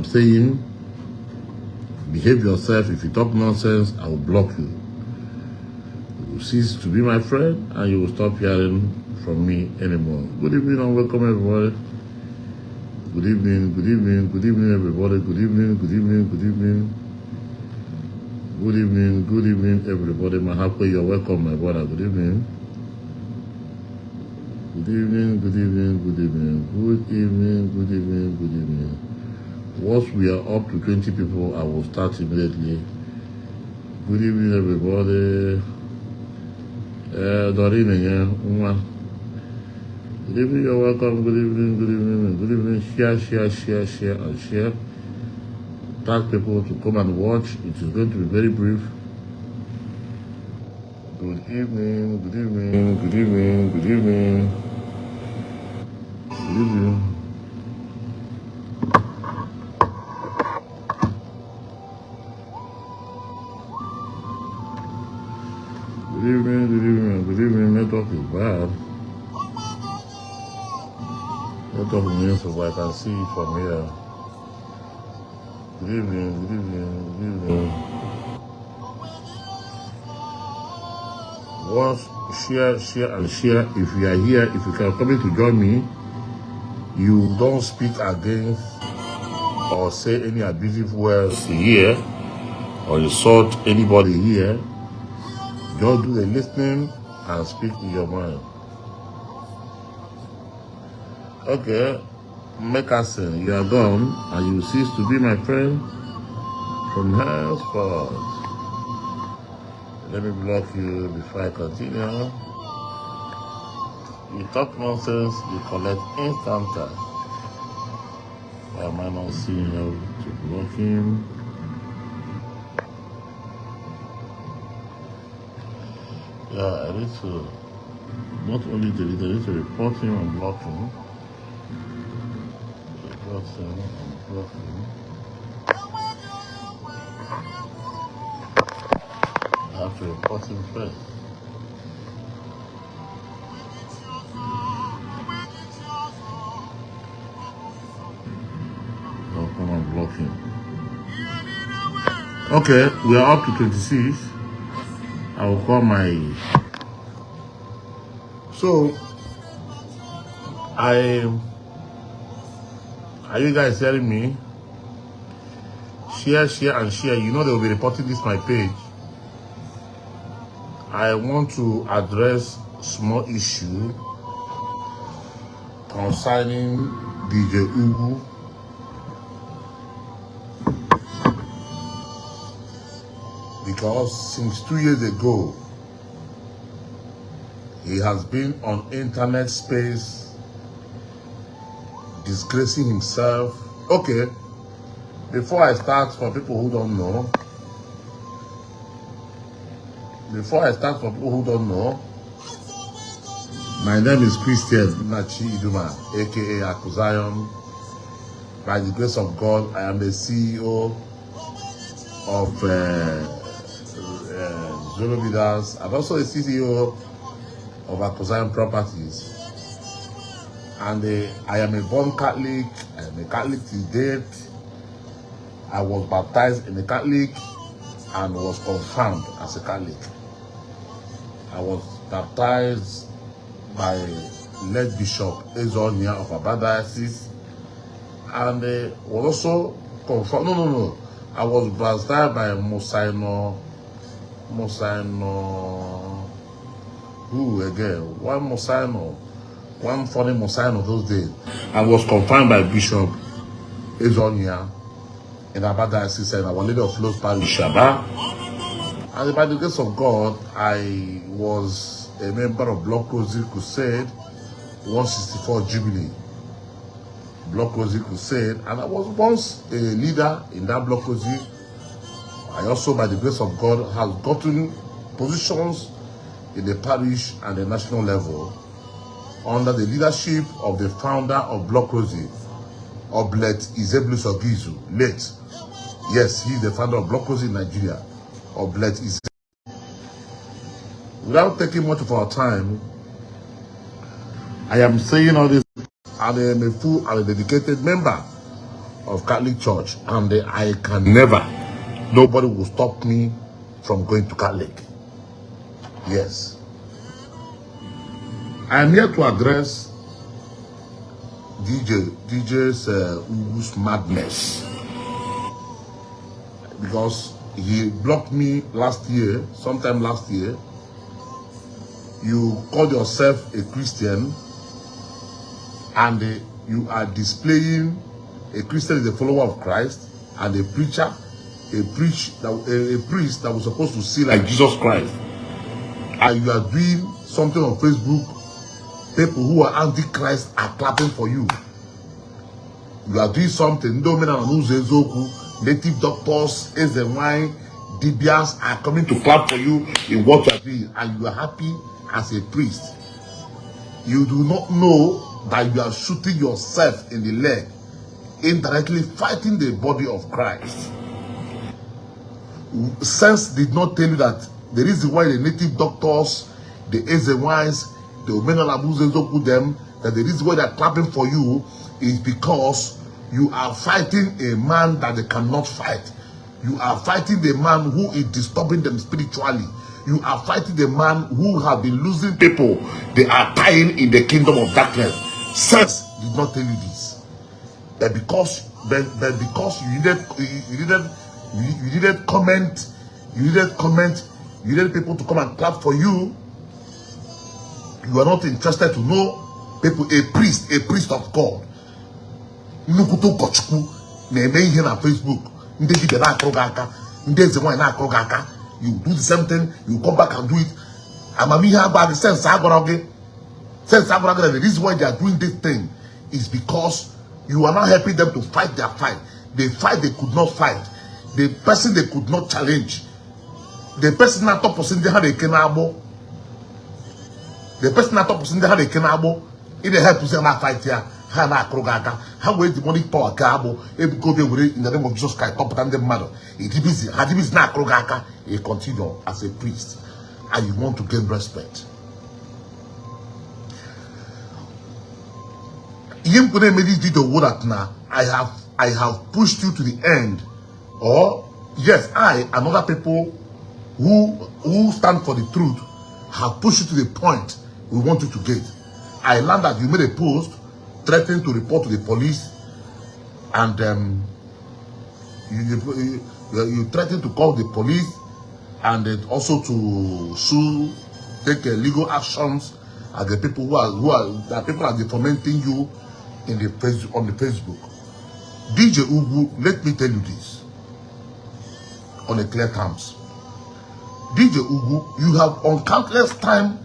saying, behave yourself. If you talk nonsense, I will block you. You will cease to be my friend, and you will stop hearing from me anymore. Good evening and welcome, everybody. Good evening, good evening, good evening, everybody. Good evening, good evening, good evening. Good evening, good evening, everybody. Mahakwe, you're welcome, my brother. Good evening. Good evening, good evening, good evening, good evening, good evening, good evening. Once we are up to 20 people, I will start immediately. Good evening, everybody. Doreen again. Good evening, you're welcome. Good evening, good evening, good evening. Share, and share. Tag people to come and watch. It is going to be very brief. Good evening, good evening, good evening, good evening. Good evening. Good evening, good evening, good evening. Network is bad. Network means so I can see it from here. Good evening, good evening, good evening. Once share, and share. If you are here, if you can come in to join me, you don't speak against or say any abusive words here or insult anybody here. Just do the listening and speak in your mind. Okay, Mekasin, you are gone and you cease to be my friend from henceforth. Let me block you before I continue. You talk nonsense, you collect instant time. Why am I not seeing you to block him? Yeah, I need to not only delete, I need to report him and block him. Report him and block him. I have to report him first. I'll come and block him. Okay, we are up to 26. I will call my... So, are you guys hearing me? Share, and share. You know they will be reporting this my page. I want to address small issue concerning DJ Ugwu. Because since 2 years ago, he has been on internet space disgracing himself. Okay, before I start, for people who don't know, my name is Kelvin Idume, aka Aku Zion. By the grace of God, I am the CEO of Zulu Leaders, and also the CEO of Aku Zion Properties. And I am a born Catholic. I am a Catholic till date. I was baptized in a Catholic and was confirmed as a Catholic. I was baptized by late Bishop Ezonia of Aba Diocese, and was also confirmed. No. I was baptized by Mosaino. Who again? One Mosaino. One funny Mosaino those days. I was confirmed by Bishop Ezonia in Aba Diocese and Our Lady of Flows Parish, Shaba. And by the grace of God, I was a member of Block Rosy Crusade 164 Jubilee. Block Rosy Crusade, and I was once a leader in that Block Rosy. I also, by the grace of God, have gotten positions in the parish and the national level under the leadership of the founder of Block Rosy, Oblet Izebulus Ogizu, late. Yes, he's the founder of Block Rosy in Nigeria. Oblet Izebulus. Without taking much of our time, I am saying all this. I am a full and a dedicated member of Catholic Church, and I can never, nobody will stop me from going to Catholic. Yes. I am here to address DJ's Ugwu's madness, because he blocked me last year, sometime last year. You call yourself a Christian, and you are displaying a Christian is a follower of Christ, and a preacher, a priest that was supposed to see like Jesus Christ, and you are doing something on Facebook. People who are anti-Christ are clapping for you. You are doing something. Native doctors, Ezewine, Dibias are coming to clap for you in what you are doing, and you are happy as a priest. You do not know that you are shooting yourself in the leg, indirectly fighting the body of Christ. Sense did not tell you that the reason why the native doctors, the Ezewines, the Omenalabuzezoku them, that the reason why they are clapping for you is because you are fighting a man that they cannot fight. You are fighting the man who is disturbing them spiritually. You are fighting the man who have been losing people. They are dying in the kingdom of darkness. Sense did not tell you this. But because you didn't comment, you needed people to come and clap for you. You are not interested to know people, a priest of God. Nukuto kochku na-eme ihe na Facebook. Ndị dibịa na-akụrụ aka, ndị eze nwanyị na-akụrụ aka. You do the same thing, you come back and do it. Amamihe about the sense agoroge. Sense agoroge, the reason why they are doing this thing is because you are not helping them to fight their fight. The fight they could not fight. The person they could not challenge. The person na top person they had a kenabo. The person na top person they had a kenabo. It help to say na fight here. How will demonic power cabo able go in the name of Jesus Christ top than the mother? It is busy. Had it not krogaka, he continue as a priest, and you want to gain respect. You could make this video word that now I have pushed you to the end. Or yes, I and other people who stand for the truth have pushed you to the point we want you to get. I learned that you made a post threatening to report to the police, and you threatened to call the police, and also to sue, take legal actions at the people who are defaming you in the on the Facebook. DJ Ugwu, let me tell you this on a clear terms. DJ Ugwu, you have on countless time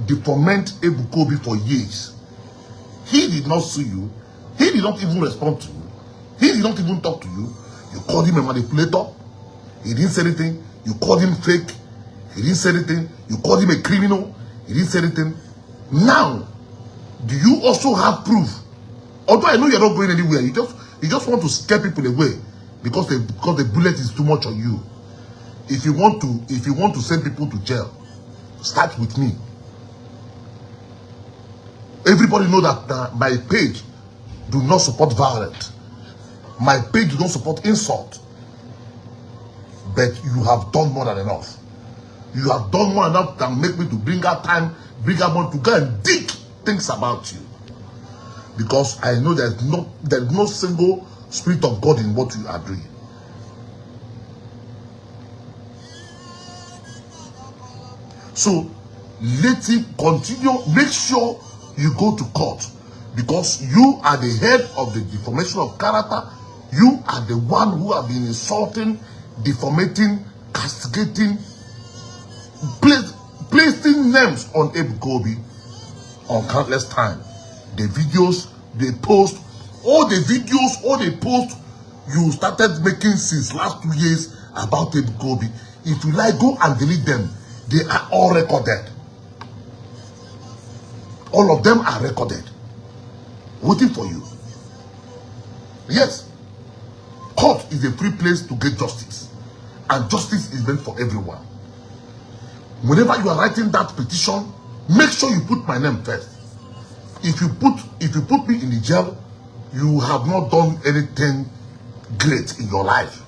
defamed Ebukobi for years. He did not sue you. He did not even respond to you. He did not even talk to you. You called him a manipulator. He didn't say anything. You called him fake. He didn't say anything. You called him a criminal. He didn't say anything. Now, do you also have proof? Although I know you're not going anywhere, you just want to scare people away because the bullet is too much on you. If you want to send people to jail, start with me. Everybody know that my page do not support violence. My page do not support insult. But you have done more than enough. You have done more than enough than make me to bring out time, bring out money to go and dig things about you. Because I know there's no single spirit of God in what you are doing. So let it continue. Make sure you go to court, because you are the head of the defamation of character. You are the one who have been insulting, defamating, castigating, placing names on Ebukobi on countless time. The videos they post, all the videos, all the posts you started making since last 2 years about Ebukobi. If you like, go and delete them. They are all recorded. All of them are recorded, waiting for you. Yes, court is a free place to get justice, and justice is meant for everyone. Whenever you are writing that petition, make sure you put my name first. If you put me in the jail, you have not done anything great in your life.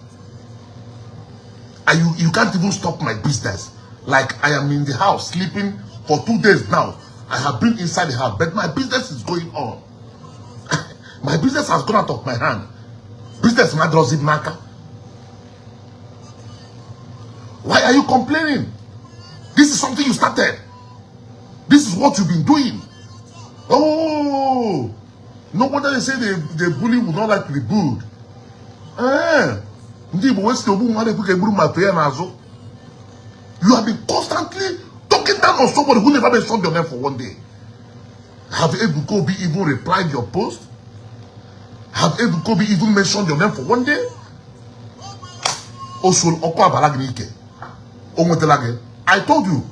And you can't even stop my business. Like I am in the house sleeping for 2 days now. I have been inside the house, but my business is going on. My business has gone out of my hand. Business doesn't matter. Why are you complaining? This is something you started. This is what you've been doing. Oh, no wonder they say the bully would not like to be bullied. You have been constantly talking down on somebody who never mentioned your name for one day. Have Ebukobi even replied your post? Have Ebukobi even mentioned your name for one day? I told you,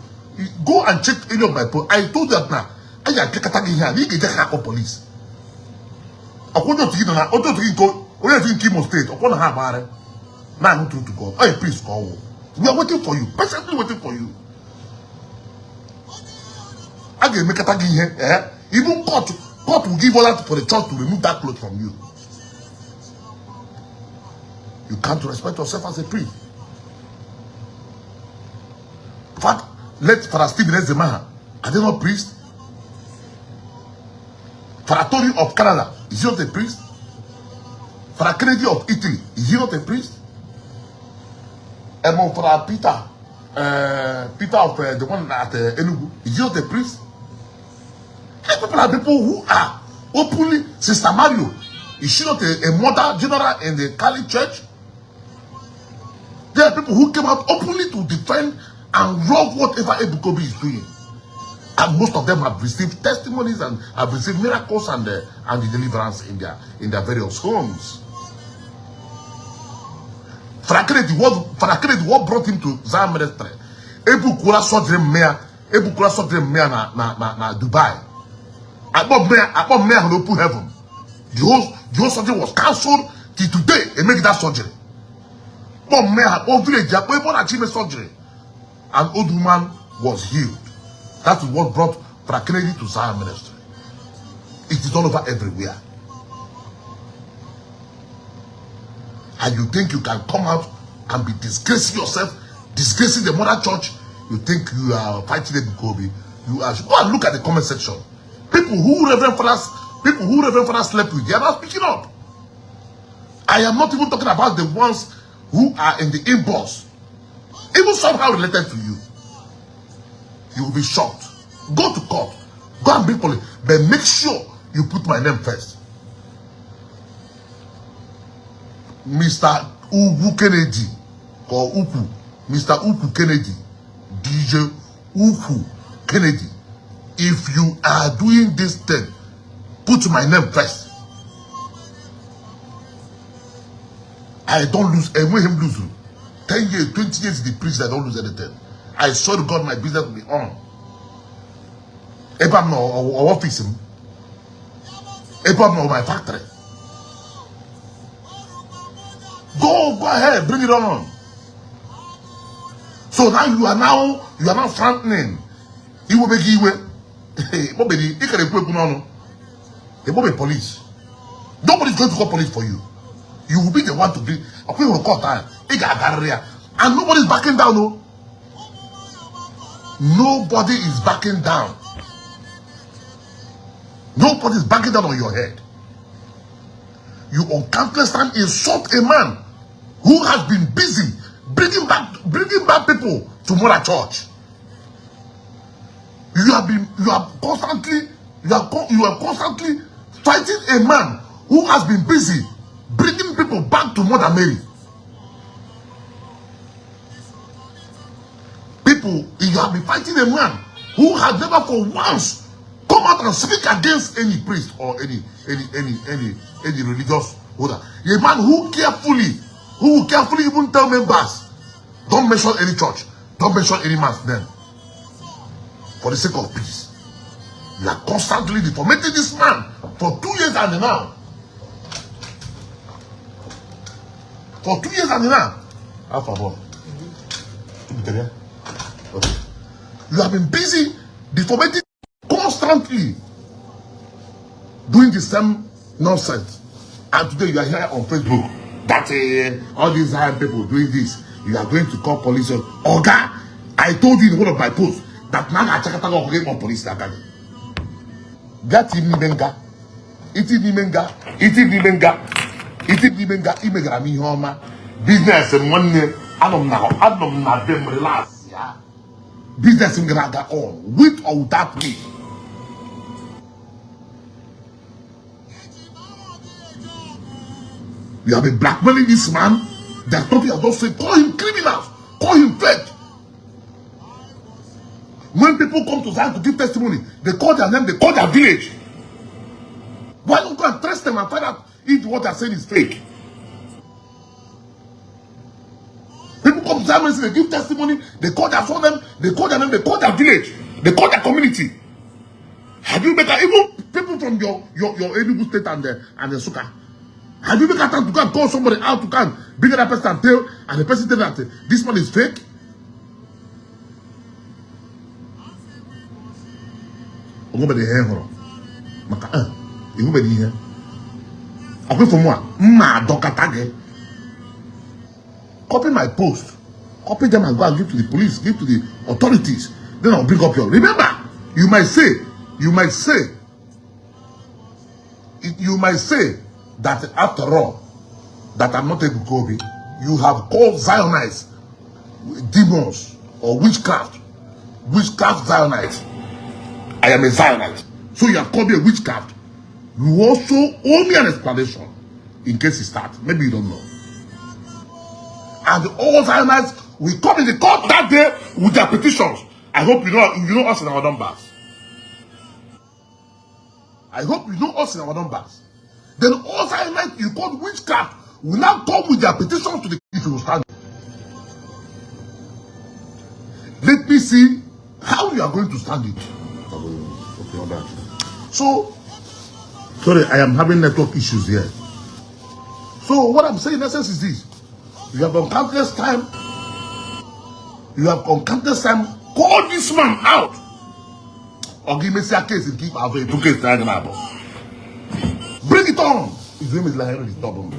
go and check any of my posts. I told you that now. I can't call police. I want to get on. State. Now I'm to God. Hey, please call. We are waiting for you. Patiently waiting for you. I can make a here. Even court will give order for the church to remove that cloth from you. You can't respect yourself as a priest. In fact, let Father Stephen Ezemaha, are they not priests? Father Tony of Canada, is he not a priest? Father Kennedy of Italy, is he not a priest? And Father Peter, Peter of the one at Enugu, is he not a priest? These people are people who are openly, Sister Mario, is she not a mother general in the Kali Church? There are people who came out openly to defend and love whatever Ebukobi is doing. And most of them have received testimonies and have received miracles and the deliverance in their various homes. Father Kennedy, what brought him to Zion Ministry? Ebukura surgery mayor na Dubai. About mayor in open heaven. The whole surgery was cancelled till today. They make that surgery. But mayor, village, achieve surgery. An old woman was healed. That is what brought Father Kennedy to Zion Ministry. It is all over everywhere. And you think you can come out and be disgracing yourself, disgracing the mother church? You think you are fighting Ebukobi? You are. Go and look at the comment section. People who Reverend Father slept with, they are not speaking up. I am not even talking about the ones who are in the inbox, even somehow related to you. You will be shocked. Go to court. Go and bring police. But make sure you put my name first. Mr. Ugwu Kennedy or Uku. Mr. Uku Kennedy. DJ Uku Kennedy. If you are doing this thing, put my name first. I don't lose. I want him lose. 10 years, 20 years in the priest, I don't lose anything. I swear to God, my business will be on. If I'm not office him, if I'm not my factory, go ahead, bring it on. So now you are now frightening. You will be police. Nobody's going to call police for you. You will be the one to be. And nobody's backing down. No. Nobody is backing down. Nobody is backing down on your head. You on countless time insult a man who has been busy bringing back people to Mother Church. You are constantly fighting a man who has been busy bringing people back to Mother Mary. You have been fighting a man who has never for once come out and speak against any priest or any religious order. A man who will carefully even tell members, don't mention any church, don't mention any man's name, for the sake of peace. You are constantly deformating this man for 2 years and now. For 2 years and now. Alpha boy. Okay. You have been busy deformating constantly, doing the same nonsense. And today you are here on Facebook that all these Zion people doing this, you are going to call police. Oga, I told you in one of my posts that now I check out on police. Get him Menga. It is Menga. It is Menga. It is Menga. Imegrami Homa. Business and money. I don't know them relax. Yeah. Business in Granada on. With or without me. You have been blackmailing this man. There's nothing I don't say. Call him criminals. Call him fake. When people come to Zion to give testimony, they call their name, they call their village. Why don't you go and trace them and find out if what they're saying is fake? People come to Zion, they give testimony, they call their name, they call their name, they call their village, they call their community. Have you made even people from your Enugu state and the Suka? Have you made a time to go and call somebody out to come bring that person and tell, and the person tell that this man is fake? Nobody here, maka nobody here. Okay, for moi, copy my post, copy them and go and give to the police, give to the authorities. Then I'll bring up your. Remember, you might say that after all, that I'm not a Bukobi. You have called Zionites demons or witchcraft Zionites. I am a Zionite. So you have called me a witchcraft. You also owe me an explanation in case you start. Maybe you don't know. And all Zionites will come in the court that day with their petitions. I hope you know us in our numbers. I hope you know us in our numbers. Then all Zionites you called witchcraft will now come with their petitions to the king. Let me see how you are going to stand it. So, sorry, I am having network issues here. So, what I'm saying in essence is this. You have on countless time, call this man out. Or give me a case and keep out of 2 cases. Bring it on. His name is like stubborn.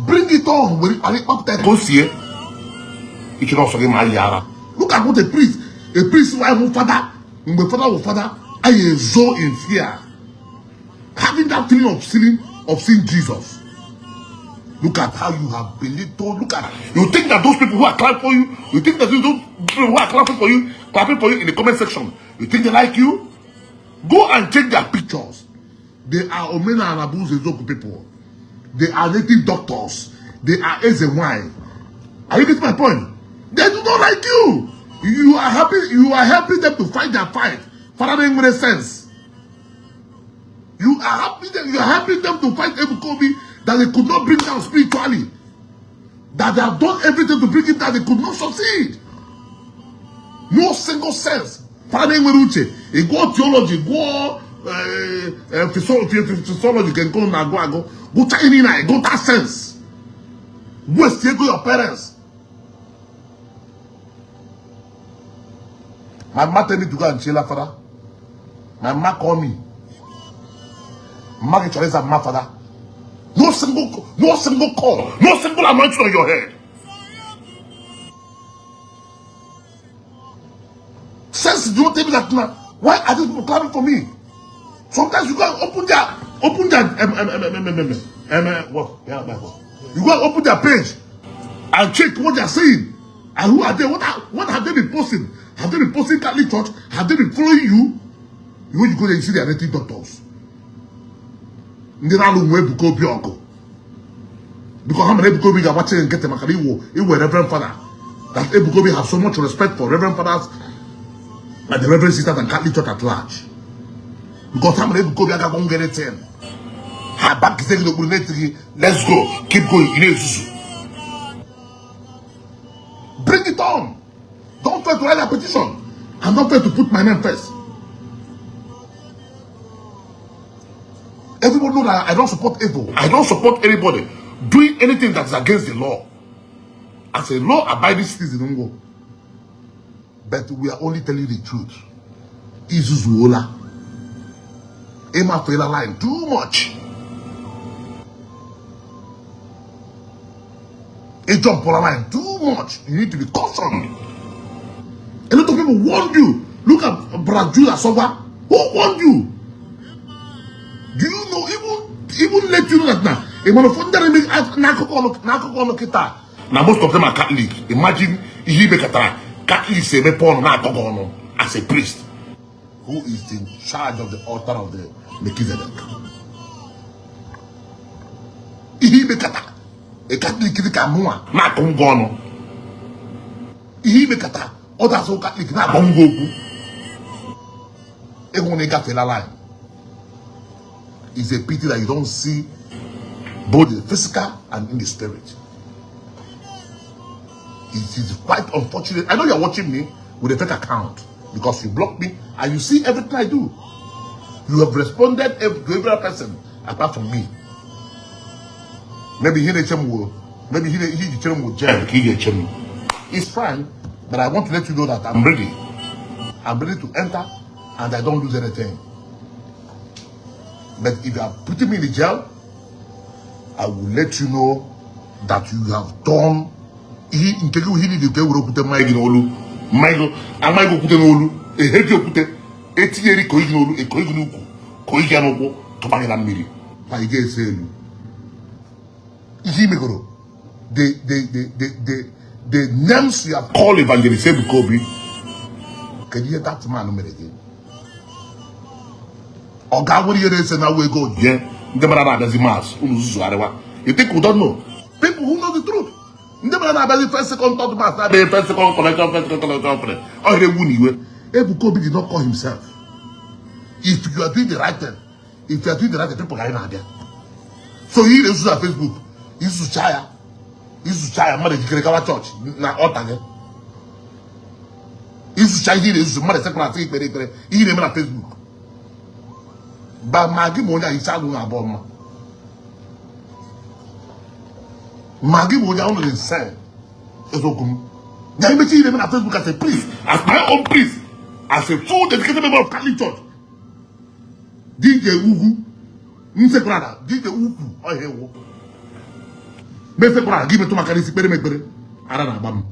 Bring it on. When I up that post here, it should also get my yara. Look at what a priest wife father, my father, I am so in fear. Having that feeling of seeing Jesus. Look at how you have been told. Look at you think that those people who are clapping for you, you think that those people who are clapping for you in the comment section, you think they like you? Go and check their pictures. They are Omena and Abu Zezoku people. They are native doctors. They are Ezewine. Are you getting my point? They do not like you. You are helping them to fight their fight. Father, that makes sense. You are helping them to fight Ebukobi that they could not bring down spiritually. That they have done everything to bring it down, they could not succeed. No single sense. Father, it go theology, go physiology, can go China, go that sense. West, go your parents. My mother tell me to go and chill, father. My mother call me. My choice my father. No single call, no single anointing on your head. Sense do not tell me that now. Why are these people clapping for me? Sometimes you go and open their what? Yeah, you go and open their page and check what they are saying. And who are they? What have they been posting? Have they been posting Catholic Church? Have they been following you? When you go there, you see they are native doctors. Because how many Ebukobi are watching and get them a Reverend Father? That Ebukobi have so much respect for Reverend Fathers and the Reverend Sisters and Catholic Church at large. Because how many Ebukobi are going to get it in? Let's go. Keep going. Bring it on. Don't try to write a petition. I'm not trying to put my name first. Everyone knows that I don't support evil. I don't support anybody doing anything that is against the law. As a law-abiding citizen, but we are only telling the truth. Isuzuola. Emma Fela line too much. A jump on the line too much. You need to be cautioned. A lot of people warned you. Look at Brazil Asova. Who warned you? Do you know, even let you know that now? Most of them are Catholic. Imagine he be Catholic say me porn as a priest. Who is in charge of the altar of the Melchizedek? He be a Catholic Kamua, not Congono. He be others so Catholic na Bongo. It's a pity that you don't see both the physical and in the spirit. It is quite unfortunate. I know you're watching me with a fake account because you blocked me and you see everything I do. You have responded to every person apart from me. Maybe he will jail. It's fine, but I want to let you know that I'm ready. I'm ready to enter and I don't lose anything. But if you are putting me in the jail, I will let you know that you have done. He need to put Michael Olu. Michael, and Michael put Olu. A head you put a Tieri Koigulu, a Koigunuku, Koiganogo, to Bangla Miri. I guess the names you have called Evangelist Bukobi. Can you hear that man again? Or God, what do you say now? We go, yeah. You think we don't know? People who know the truth. First, second, third mass, first, second, connection, first, second, connection. Oh, Ebukobi did not call himself. If you are doing the right thing, people are not there. So he is on Facebook. He's to Chaya. He's to Chaya, mother, you can cover church. Now, all time. He's to Chaya, he's to mother, second, he name on Facebook. But Maggie Moja is out on a bomb. Maggie Moja only insane. It's okay. Now you see them on Facebook as a priest, as my own priest, as a full dedicated member of Catholic Church. DJ Ugwu, Mse brother, DJ Ugwu, I hear you. Mse brother, give me to my carisi, pere. I don't know.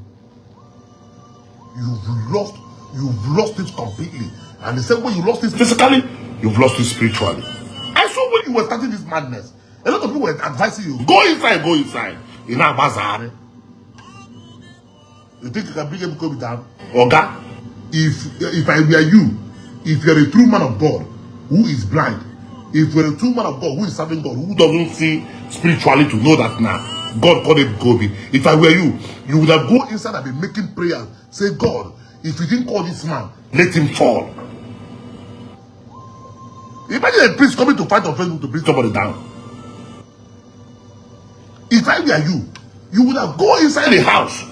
You've lost it completely. And the same way you lost it physically, you've lost it spiritually. I saw when you were starting this madness, a lot of people were advising you, go inside. In our bazaar. You think you can bring Ebukobi down? Oga, if I were you, if you're a true man of God who is blind, if you're a true man of God who is serving God, who doesn't see spiritually to know that now, God called Ebukobi. If I were you, you would have gone inside and be making prayers. Say, God, if you didn't call this man, let him fall. Imagine a priest coming to fight on Facebook to bring somebody down. If I were you, you would have gone inside the house.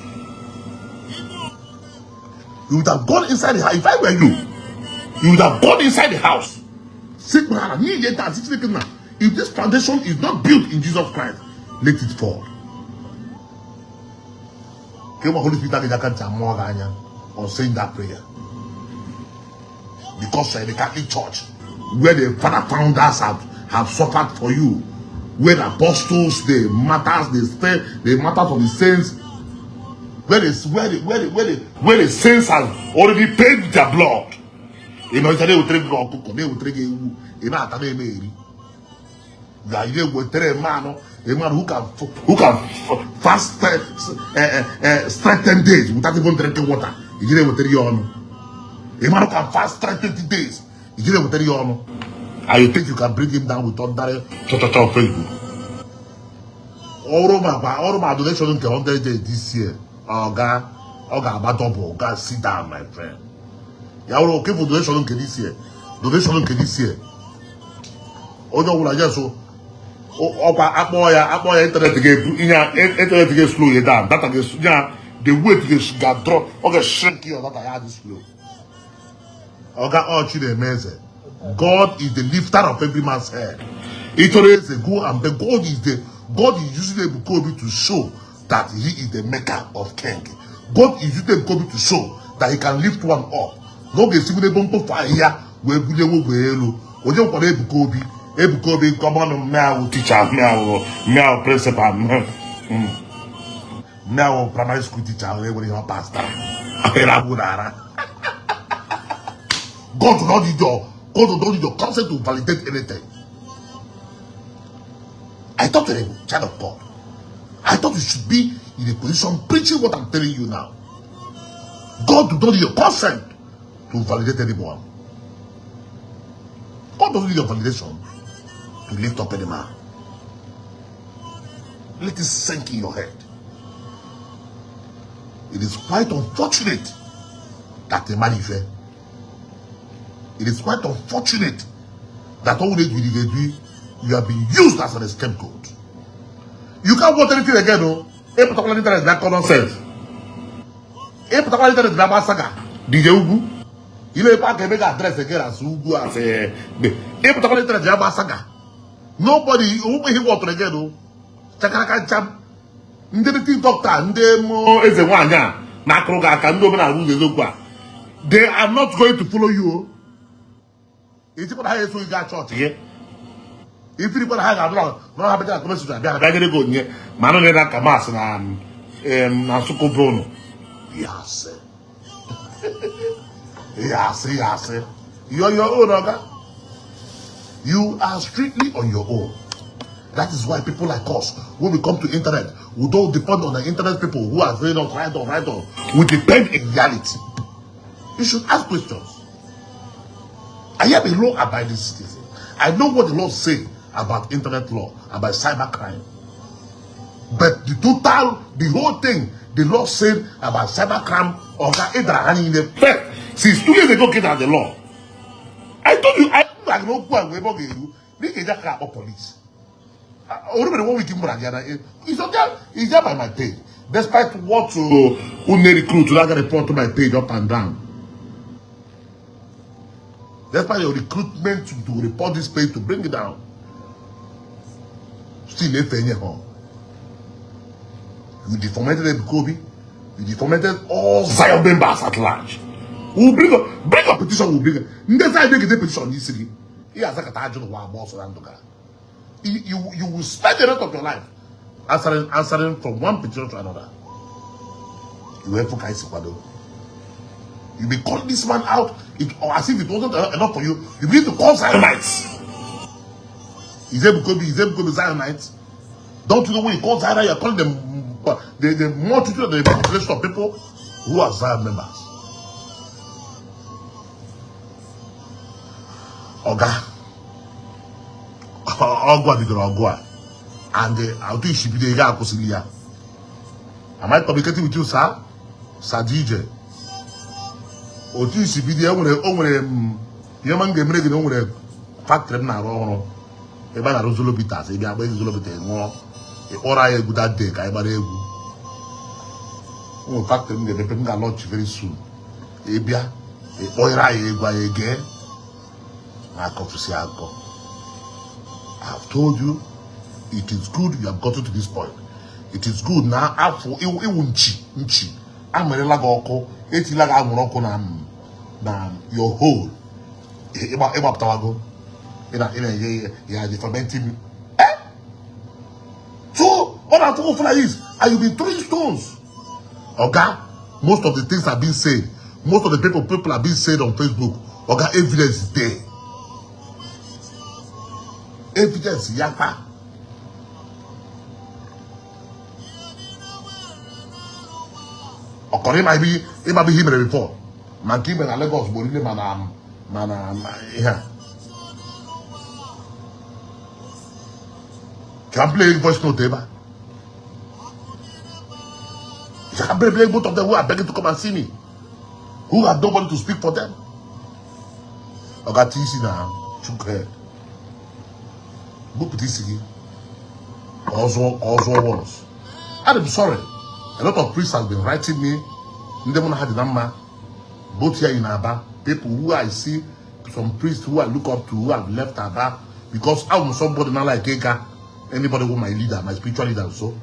You would have gone inside the house. If I were you, you would have gone inside the house. If this foundation is not built in Jesus Christ, let it fall. Holy Spirit on saying that prayer. Because in the Catholic Church, where the father founders have suffered for you, where the apostles, the matters of the saints, where the saints have already paid with their blood. You know, they will trade God, they will trade you. You know, a man who can fast strike 10 days without even drinking water. A man who can fast strike 20 days. And you think you can bring him down with ordinary Facebook? All my donation to 100 days this year. God, about double. God, sit down, my friend. You are okay for donation this year. Donation this year. Oh no, I just so. Internet get slow you down. That the way to get drop. Okay, shrink you. That I had this slow. God is the lifter of every man's head. It always go and but God is using Ebukobi to show that he is the maker of king. God is using Ebukobi to show that he can lift one up. No be see we don't to fire here we bulewo gbelu. Oje ko Ebukobi come on me I will teacher me I will principal. Now, primary school teacher, when you're pastor. God do not need your consent to validate anything. I thought you're a child of God. I thought you should be in a position preaching what I'm telling you now. God do not need your consent to validate anyone. God doesn't need your validation to lift up any man. Let it sink in your head. It is quite unfortunate that a man is there. It is quite unfortunate that all this you have been used as an scapegoat. You can't want anything again, no? A particular interest that common sense. A particular interest that massacre. DJ Ugwu. You know, if make address again as Ugwu as a particular interest that massacre. Nobody who he want again, no? Chakaraka cham. Ndeti doctor, ndemo eze wanya. Nakroga kando na rules ezokwa. They are not going to follow you. If people have so you got church here. If people have no have that message to be able go near man on that kamas na suko brono. Yes. Yes. You are your own, okay? You are strictly on your own. That is why people like us, when we come to internet, we don't depend on the internet people who are saying right on. We depend in reality. You should ask questions. I am a law-abiding citizen. I know what the law says about internet law, about cybercrime. But the whole thing, the law said about cybercrime, in the fact, since 2 years ago, get out the law. I told you, I know who I'm going to do. They can just call police. Remember what we think about it's just by my page. Despite what only recruit to that report to my page up and down. Despite your recruitment to report this page to bring it down. Still if any home. You deformated Kobe. You deformated all Zion members at large. We'll bring a petition, we'll bring it. Next time they get a petition this city. He has like a target of one boss around the guy. You will spend the rest of your life answering from one petition to another. You have to you be calling this man out as if it wasn't enough for you. You need to call Zionites. Is able to be Zionites? Don't you know when you call Zionites, you're calling them the multitude of the population of people who are Zion members. Oga. Ogwa. And I'll do she be the guy Kosilia. Am I communicating with you, sir? Sir DJ. Oti she be the Yaman game ready on factory now. Eba na Rosolo Bitas, maybe I Zolo Bit more. Or I good that day, I bade. Oh, factory the people can launch very soon. Ebia, a oira again. I have told you, it is good you have gotten to this point. It is good now. After nchi, I'm a lagoko. It's like I'm na your whole. Eba tawago. Yeah, the fermenting. So what I'm talking for is, and you be throwing stones. Okay, most of the things are being said. Most of the people are being said on Facebook. Okay, evidence is there. Evidence, yapa. Or it might be him before. Man, keep in Lagos, Bolivia, yeah. Can play voice note, Eba. You can play both of them who are begging to come and see me, who have nobody to speak for them. I got TC now, shook head. Book TC. Also once. I'm sorry. A lot of priests have been writing me. Ndemon had the number. Both here in Aba. People who I see, some priests who I look up to, who have left Aba. Because I'm somebody not like Eka. Anybody who my leader, my spiritual leader also.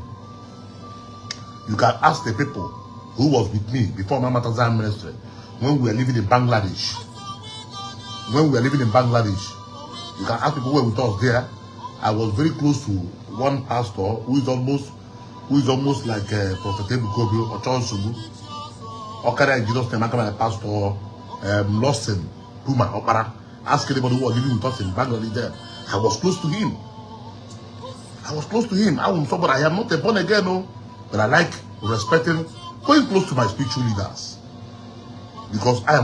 You can ask the people who was with me before Mama Tazan ministry. When we were living in Bangladesh. You can ask people who were with us there. I was very close to one pastor who is almost who is almost like Prophet Ebukobio or Chonsubu, or can Jesus name, my pastor, Lawson, Puma, Opera, ask anybody who was living with us in Bangladesh there. I was close to him. I was close to him. I am somebody, I am not a born again, no, but I like respecting, going close to my spiritual leaders. Because I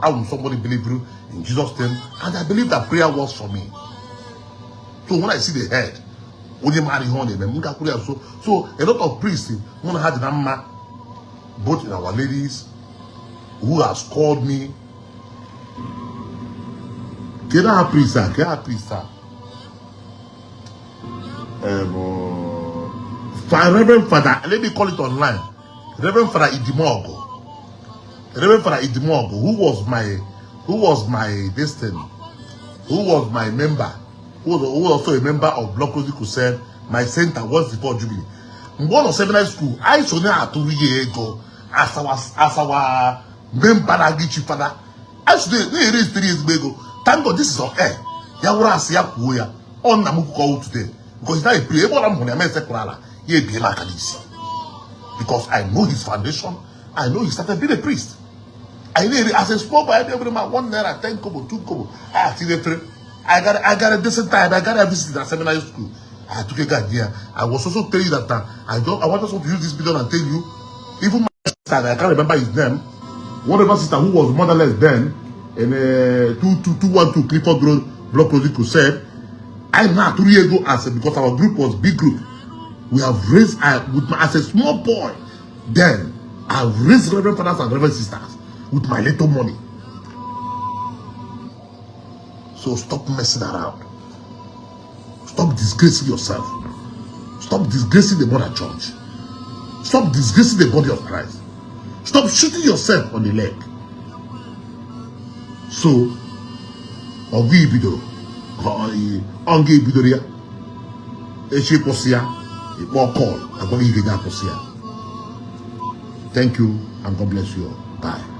am somebody believing in Jesus' name, and I believe that prayer works for me. So when I see the head, so a lot of priests want to have the number, both in our ladies, who has called me. Get a priest, Reverend Father, let me call it online. Reverend Father Idume, Reverend Father Idume, who was my destiny, who was my member, who was also a member of Block Rosy Crusade, my center once before Jubilee. One of seminary school, I saw now 2 years ago as our member Agichi father. I should raise 3 years ago. Thank God this is on air. Yawura see yakuya on namuku call today because it's not a prayer. Because I know his foundation. I know he started being a priest. I know as a small boy, every man 1 naira, 10 kobo, 2 kobo. I got a decent time. I got a visit at seminary school. I took a guide here. I was also telling you that I want us to use this video and tell you, even my sister, I can't remember his name, one of my sister who was motherless then, in 212 Clifford Road, Block Rosy Crusade. I now 3 years ago because our group was big group. We have raised as a small boy. Then I've raised Reverend Fathers and Reverend Sisters with my little money. So stop messing around. Stop disgracing yourself. Stop disgracing the mother church. Stop disgracing the body of Christ. Stop shooting yourself on the leg. So, Ogi Bidoro, Ongi Bidoria, Eche Posia, call, Thank you and God bless you all. Bye.